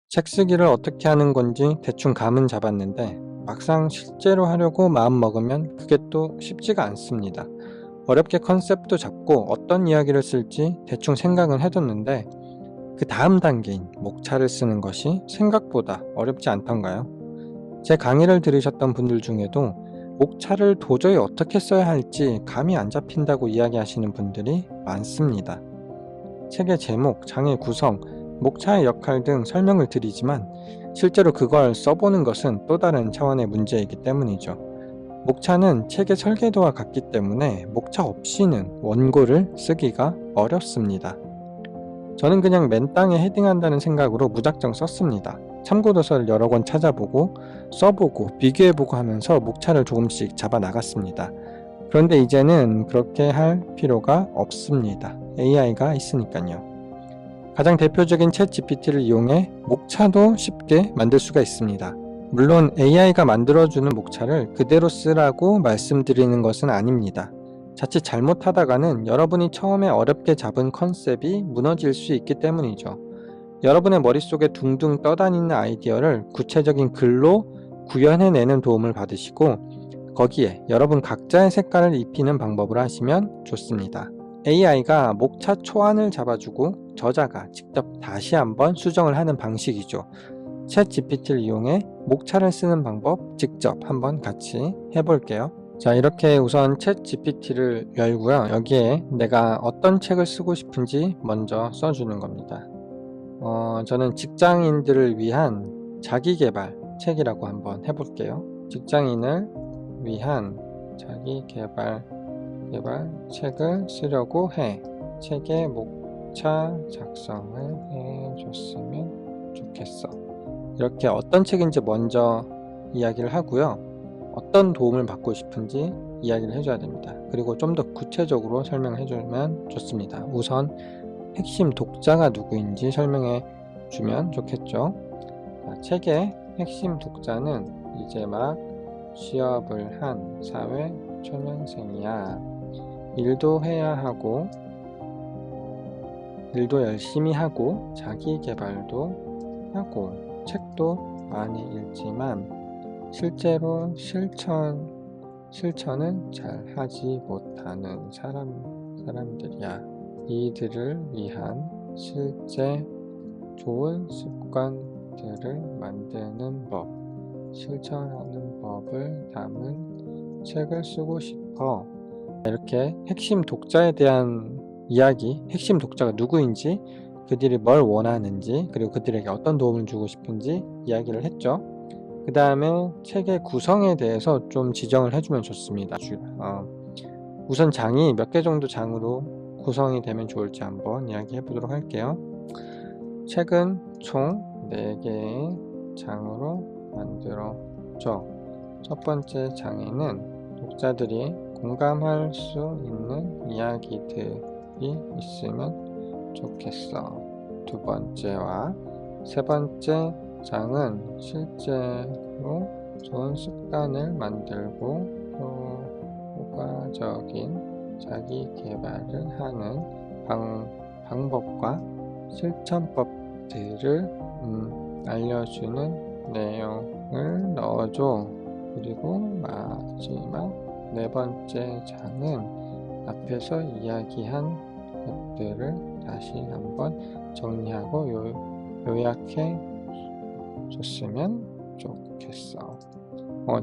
책 쓰기를 어떻게 하는 건지 대충 감은 잡았는데 막상 실제로 하려고 마음먹으면 그게 또 쉽지가 않습니다. 어렵게 컨셉도 잡고 어떤 이야기를 쓸지 대충 생각은 해뒀는데 그 다음 단계인 목차를 쓰는 것이 생각보다 어렵지 않던가요? 제 강의를 들으셨던 분들 중에도 목차를 도저히 어떻게 써야 할지 감이 안 잡힌다고 이야기하시는 분들이 많습니다. 책의 제목, 장의 구성, 목차의 역할 등 설명을 드리지만 실제로 그걸 써보는 것은 또 다른 차원의 문제이기 때문이죠. 목차는 책의 설계도와 같기 때문에 목차 없이는 원고를 쓰기가 어렵습니다. 저는 그냥 맨땅에 헤딩한다는 생각으로 무작정 썼습니다. 참고도서를 여러 권 찾아보고 써보고 비교해보고 하면서 목차를 조금씩 잡아 나갔습니다. 그런데 이제는 그렇게 할 필요가 없습니다. AI가 있으니까요. 가장 대표적인 챗 GPT를 이용해 목차도 쉽게 만들 수가 있습니다. 물론 AI가 만들어주는 목차를 그대로 쓰라고 말씀드리는 것은 아닙니다. 자칫 잘못하다가는 여러분이 처음에 어렵게 잡은 컨셉이 무너질 수 있기 때문이죠. 여러분의 머릿속에 둥둥 떠다니는 아이디어를 구체적인 글로 구현해내는 도움을 받으시고 거기에 여러분 각자의 색깔을 입히는 방법으로 하시면 좋습니다. AI가 목차 초안을 잡아주고 저자가 직접 다시 한번 수정을 하는 방식이죠. 챗 GPT를 이용해 목차를 쓰는 방법 직접 한번 같이 해볼게요. 자, 이렇게 우선 챗 GPT를 열고요. 여기에 내가 어떤 책을 쓰고 싶은지 먼저 써주는 겁니다. 저는 직장인들을 위한 자기계발 책이라고 한번 해볼게요. 직장인을 위한 자기계발 책을 쓰려고 해. 책의 목차 작성을 해줬으면 좋겠어. 이렇게 어떤 책인지 먼저 이야기를 하고요. 어떤 도움을 받고 싶은지 이야기를 해줘야 됩니다. 그리고 좀 더 구체적으로 설명을 해주면 좋습니다. 우선 핵심 독자가 누구인지 설명해 주면 좋겠죠. 자, 책의 핵심 독자는 이제 막 취업을 한 사회 초년생이야. 일도 해야 하고 일도 열심히 하고 자기 개발도 하고 책도 많이 읽지만 실제로 실천은 잘 하지 못하는 사람들이야. 이들을 위한 실제 좋은 습관들을 만드는 법, 실천하는 법을 담은 책을 쓰고 싶어. 이렇게 핵심 독자에 대한 이야기, 핵심 독자가 누구인지, 그들이 뭘 원하는지, 그리고 그들에게 어떤 도움을 주고 싶은지 이야기를 했죠. 그 다음에 책의 구성에 대해서 좀 지정을 해주면 좋습니다. 우선 장이 몇 개 정도 장으로 구성이 되면 좋을지 한번 이야기해 보도록 할게요. 책은 총 4개의 장으로 만들어져. 첫 번째 장에는 독자들이 공감할 수 있는 이야기들이 있으면 좋겠어. 두 번째와 세 번째 장은 실제로 좋은 습관을 만들고 효과적인 자기 개발을 하는 방법과 실천법들을 알려주는 내용을 넣어줘. 그리고 마지막 네 번째 장은 앞에서 이야기한 것들을 다시 한번 정리하고 요약해 줬으면 좋겠어.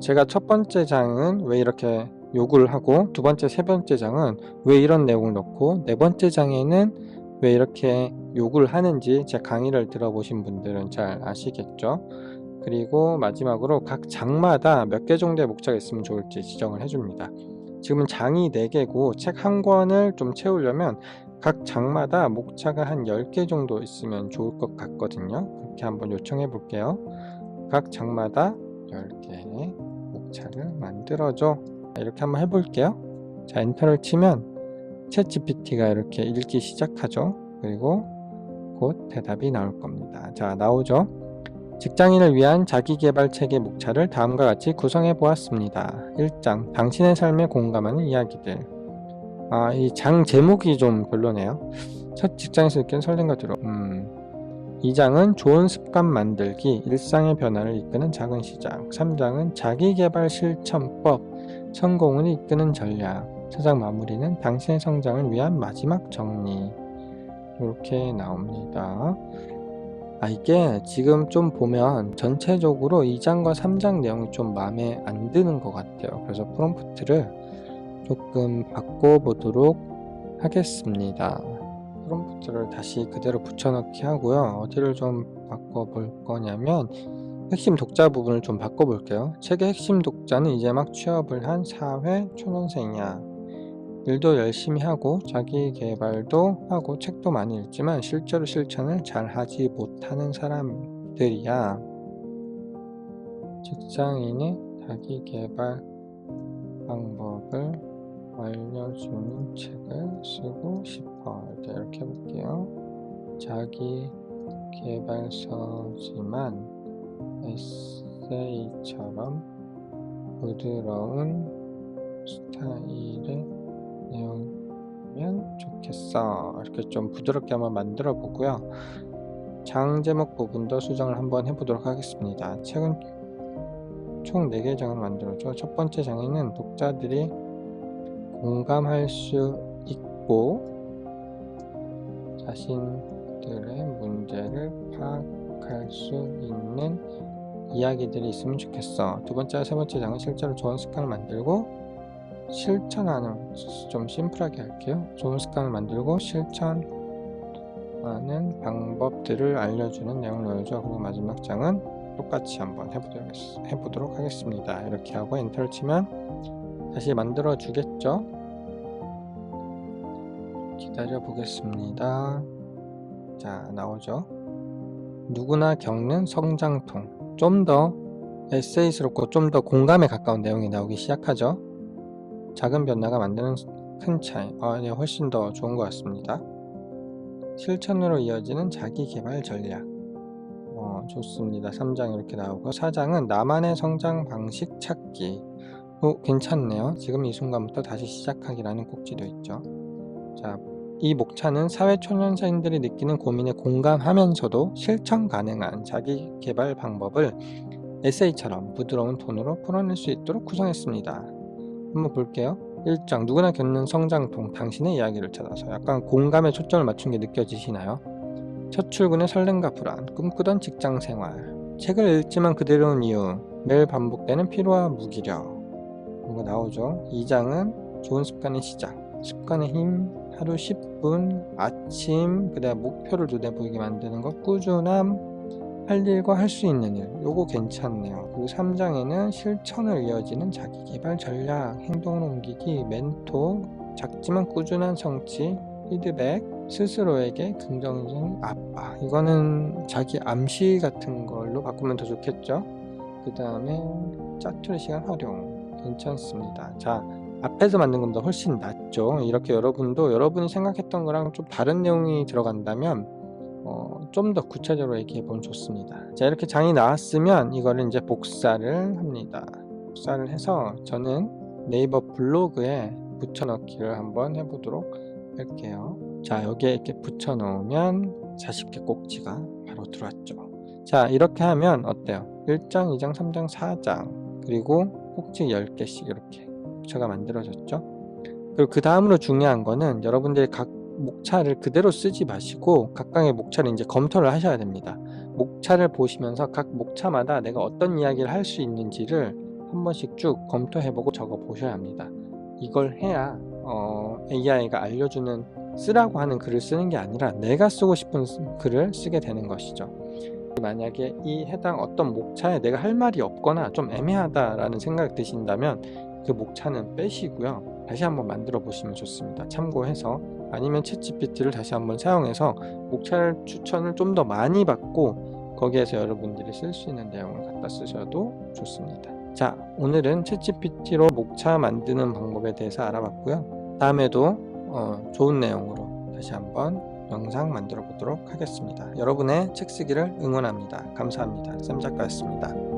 제가 첫 번째 장은 왜 이렇게 요구를 하고 두 번째, 세 번째 장은 왜 이런 내용을 넣고 네 번째 장에는 왜 이렇게 요구를 하는지 제 강의를 들어보신 분들은 잘 아시겠죠? 그리고 마지막으로 각 장마다 몇 개 정도의 목차가 있으면 좋을지 지정을 해줍니다. 지금은 장이 4개고 책 한 권을 좀 채우려면 각 장마다 목차가 한 10개 정도 있으면 좋을 것 같거든요. 그렇게 한번 요청해 볼게요. 각 장마다 10개의 목차를 만들어줘. 이렇게 한번 해볼게요. 자, 엔터를 치면 챗 GPT가 이렇게 읽기 시작하죠. 그리고 곧 대답이 나올 겁니다. 자, 나오죠. 직장인을 위한 자기계발 책의 목차를 다음과 같이 구성해 보았습니다. 1장, 당신의 삶에 공감하는 이야기들. 이 장 제목이 좀 별로네요. 첫 직장에서 느낀 설렘과 두려움. 2장은 좋은 습관 만들기, 일상의 변화를 이끄는 작은 시작. 3장은 자기계발 실천법, 성공을 이끄는 전략. 4장 마무리는 당신의 성장을 위한 마지막 정리. 이렇게 나옵니다. 이게 지금 좀 보면 전체적으로 2장과 3장 내용이 좀 마음에 안 드는 것 같아요. 그래서 프롬프트를 조금 바꿔보도록 하겠습니다. 프롬프트를 다시 그대로 붙여넣기 하고요. 어디를 좀 바꿔볼 거냐면 핵심 독자 부분을 좀 바꿔볼게요. 책의 핵심 독자는 이제 막 취업을 한 사회 초년생이야. 일도 열심히 하고 자기 개발도 하고 책도 많이 읽지만 실제로 실천을 잘 하지 못하는 사람들이야. 직장인이 자기 개발 방법을 알려주는 책을 쓰고 싶어. 이렇게 해볼게요. 자기 개발서지만 에세이처럼 부드러운 스타일의 내용이면 좋겠어. 이렇게 좀 부드럽게 한번 만들어 보고요. 장 제목 부분도 수정을 한번 해보도록 하겠습니다. 책은 총 4개의 장을 만들어줘. 첫 번째 장에는 독자들이 공감할 수 있고 자신들의 문제를 파악할 수 있는 이야기들이 있으면 좋겠어. 두 번째와 세 번째 장은 실제로 좋은 습관을 만들고 실천하는, 좀 심플하게 할게요. 좋은 습관을 만들고 실천하는 방법들을 알려주는 내용을 넣어줘. 그리고 마지막 장은 똑같이 한번 해보도록 하겠습니다. 이렇게 하고 엔터를 치면 다시 만들어 주겠죠. 기다려 보겠습니다. 자, 나오죠. 누구나 겪는 성장통. 좀 더 에세이스럽고 좀 더 공감에 가까운 내용이 나오기 시작하죠. 작은 변화가 만드는 큰 차이. 네, 훨씬 더 좋은 것 같습니다. 실천으로 이어지는 자기 개발 전략. 좋습니다. 3장 이렇게 나오고 4장은 나만의 성장 방식 찾기. 괜찮네요. 지금 이 순간부터 다시 시작하기라는 꼭지도 있죠. 자, 이 목차는 사회 초년생들이 느끼는 고민에 공감하면서도 실천 가능한 자기 개발 방법을 에세이처럼 부드러운 톤으로 풀어낼 수 있도록 구성했습니다. 한번 볼게요. 1장 누구나 겪는 성장통, 당신의 이야기를 찾아서. 약간 공감에 초점을 맞춘 게 느껴지시나요? 첫 출근의 설렘과 불안, 꿈꾸던 직장생활, 책을 읽지만 그대로운 이유, 매일 반복되는 피로와 무기력. 이거 나오죠. 2장은 좋은 습관의 시작, 습관의 힘, 하루 10분, 아침, 그 다음 목표를 눈에 보이게 만드는 것, 꾸준함, 할 일과 할 수 있는 일. 요거 괜찮네요. 그리고 3장에는 실천을 이어지는 자기개발 전략, 행동을 옮기기, 멘토, 작지만 꾸준한 성취, 피드백, 스스로에게 긍정적인 아빠. 이거는 자기 암시 같은 걸로 바꾸면 더 좋겠죠. 그 다음에 짜투리 시간 활용. 괜찮습니다. 자, 앞에서 만든 것보다 훨씬 낫죠. 이렇게 여러분이 생각했던 거랑 좀 다른 내용이 들어간다면 좀 더 구체적으로 얘기해보면 좋습니다. 자, 이렇게 장이 나왔으면 이거를 이제 복사를 합니다. 복사를 해서 저는 네이버 블로그에 붙여넣기를 한번 해보도록 할게요. 자, 여기에 이렇게 붙여놓으면 40개 꼭지가 바로 들어왔죠. 자, 이렇게 하면 어때요? 1장, 2장, 3장, 4장 그리고 꼭지 10개씩 이렇게 목차가 만들어졌죠. 그리고 그 다음으로 중요한 거는 여러분들이 각 목차를 그대로 쓰지 마시고 각각의 목차를 이제 검토를 하셔야 됩니다. 목차를 보시면서 각 목차마다 내가 어떤 이야기를 할 수 있는지를 한 번씩 쭉 검토해보고 적어 보셔야 합니다. 이걸 해야 AI가 알려주는 쓰라고 하는 글을 쓰는 게 아니라 내가 쓰고 싶은 글을 쓰게 되는 것이죠. 만약에 이 해당 어떤 목차에 내가 할 말이 없거나 좀 애매하다라는 생각이 드신다면 그 목차는 빼시고요. 다시 한번 만들어 보시면 좋습니다. 참고해서. 아니면 챗GPT를 다시 한번 사용해서 목차를 추천을 좀 더 많이 받고 거기에서 여러분들이 쓸 수 있는 내용을 갖다 쓰셔도 좋습니다. 자, 오늘은 챗GPT로 목차 만드는 방법에 대해서 알아봤고요. 다음에도 좋은 내용으로 다시 한번 영상 만들어 보도록 하겠습니다. 여러분의 책 쓰기를 응원합니다. 감사합니다. 쌤작가였습니다.